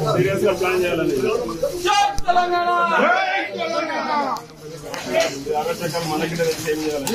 సీరియస్గా ప్లాన్ చేయాలని ఆలోచనలు మనకి ఏం చేయాలి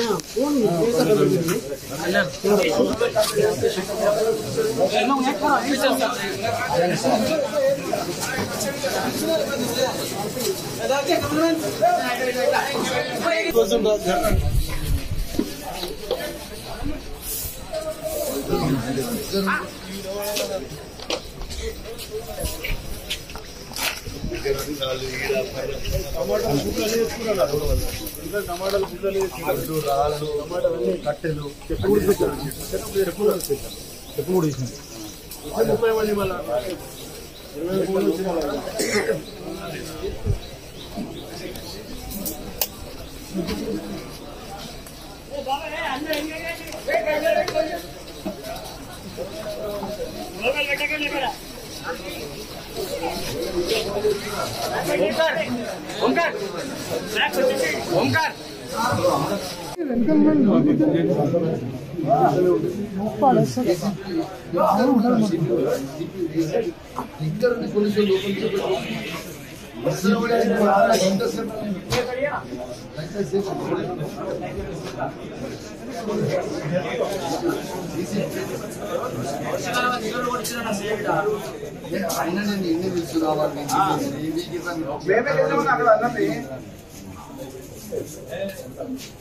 టమాటాలు గుడ్డలు రాళ్ళు టమాటాలు కట్టెలు చెప్పు కూడా వేసినాం 30 మంది మళ్ళీ 23 ఓంకార్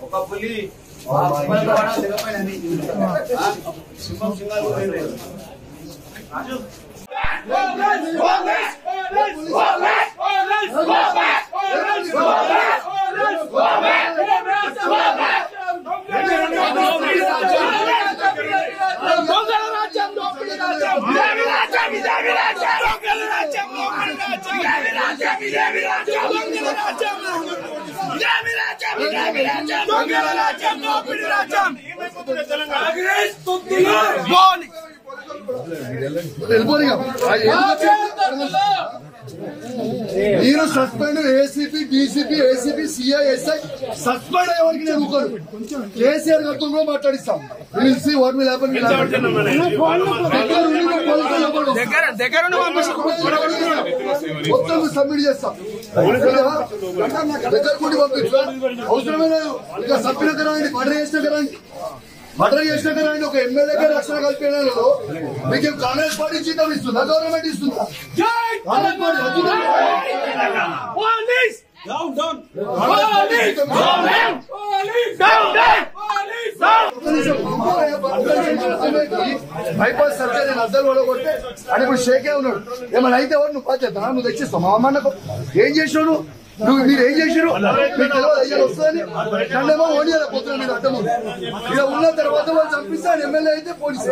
ఒక పులి సింహం సింగాలు మీరు suspend ACP DCP ACP CI SI suspend అయ్యేవారికి నేను ఊరుకోను. కేసీఆర్ గారితో కూడా మాట్లాడిస్తాం. మొత్తం సబ్మిట్ చేస్తాం. దగ్గర కూడి పంపించు అవసరమే లేదు. ఇంకా సభ్యుల కరాండి మర్డర్ చేసిన కరాండి ఒక ఎమ్మెల్యేగా రక్షణ కల్పించడంలో మీకు కాంగ్రెస్ పార్టీ జీతం ఇస్తుందా గవర్నమెంట్ ఇస్తుందా? బైపాస్ సర్జరీ నేను అద్దలు పడగొట్టే అని ఇప్పుడు షేకే ఉన్నాడు. ఏమైనా అయితే ఎవరు నువ్వు పాచేస్తా నువ్వు తెచ్చిస్తావు మా అమ్మన్నకు ఏం చేసినావు నువ్వు మీరు ఏం చేసిరు మీకు తెలియదు అయ్యారు వస్తుందని నన్నేమో ఓడియాలి పోతున్నా మీరు అడ్డము ఇలా ఉన్న తర్వాత వాళ్ళు చంపిస్తాను ఎమ్మెల్యే అయితే పోలీసు